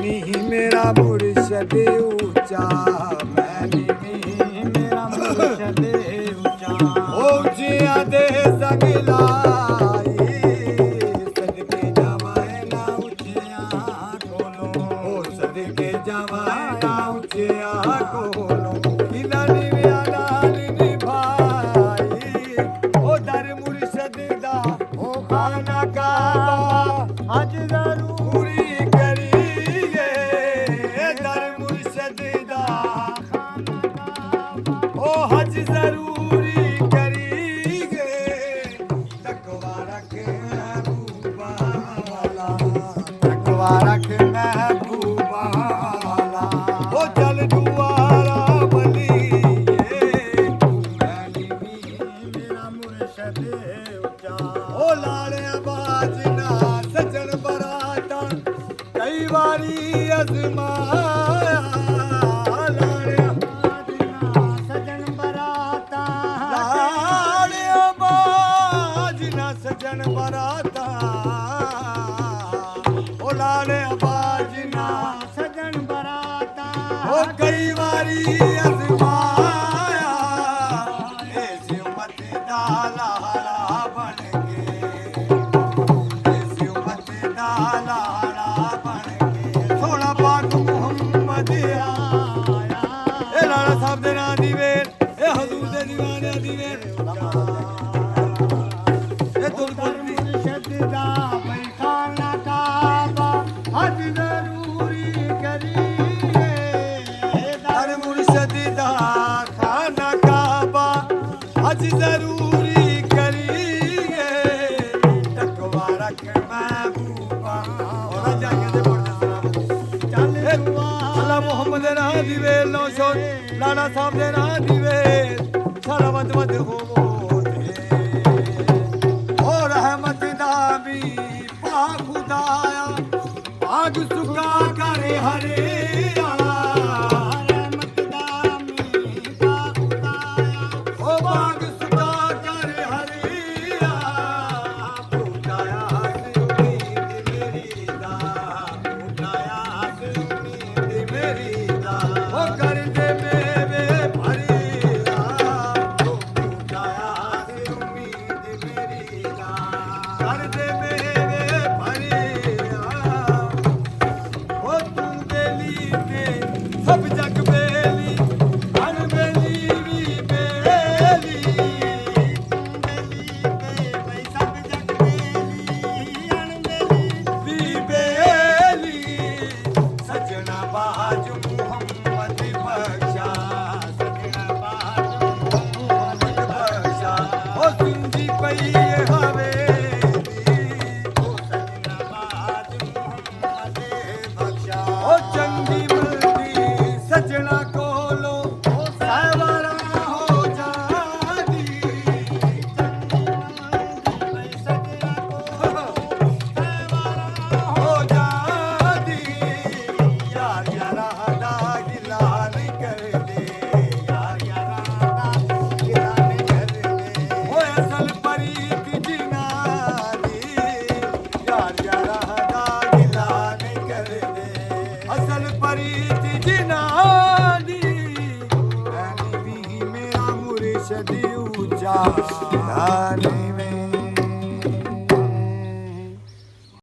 ਨੀ ਮੇਰਾ ਮੁਰਸ਼ਦ ਉੱਚਾ ਮੈਂ ਨੀ ਮੇਰਾ ਮੁਰਸ਼ਦ ਉੱਚਾ ਉੱਚਿਆਂ ਦੇ ਸੰਗ ਲਾਈ ਸਦਕੇ ਜਾਵਾਂ ਨਾ ਉੱਚਿਆਂ ਕੋਲੋਂ ਸਦਕੇ ਜਾਵਾਂ ਨਾ ਉੱਚਿਆਂ ਕੋਲੋਂ ਕਿਲਾ ਨਿਵਿਆ ਨਾਲ ਨਿਭਾਈ ਉਹ ਦਰ ਮੁਰਸ਼ਦ ਦਾ ਉਹ ਖਾਨਾ ਕਾਬਾ ਅੱਜ ਜ਼ਰੂਰੀ हज जरूरी करीगे तकवा रख महबूबा वाला तकवा रख महबूबा वाला ओ चल दुआरा बलिए मैली मेरा मुर्शद उच्चा ओ लाड़िया बाज ना सजन बराता कई बारी अजमाया सजन बराता ओ लाड़े बाज ना सजन बराता ओ कई बारी अजमाया इस उम्मत दा लाड़ा बन के इस उम्मत दा लाड़ा बन के सोना पाक मुहम्मद आया ए लाड़ा साहब दे नां दी वेल ए हजूर दे दीवाने दी वेल हज जरूरी करिए तकवा रख महबूबा और जाके दे बोल चल अल्लाह मोहम्मद ना दिवे लो शो लाला साहब दे ना दिवे सारा मत मत हो और रहमत दा भी पा खुदाया आग सुका करे हरे सब जग बेली अनबेली भी बेली बेली सब जग बेली अनबेली भी बेली सजना बाज मुहम्मद बख्शा सजना बाज मुहम्मद बख्शा ओ सिंधी पई हवेली ओ सजना बाज मुहम्मद बख्शा ओ चंगी सजना कोलो सहवारा हो जादी सजना कोलो सहवारा हो जादी यार यारा दा गिला नहीं कर दे यार यारा दा गिला नहीं कर दे ओ असल परीत जिना दी यार यारा दा गिला नहीं कर दे असल परीत जिना मेरा मुर्शद ऊंचा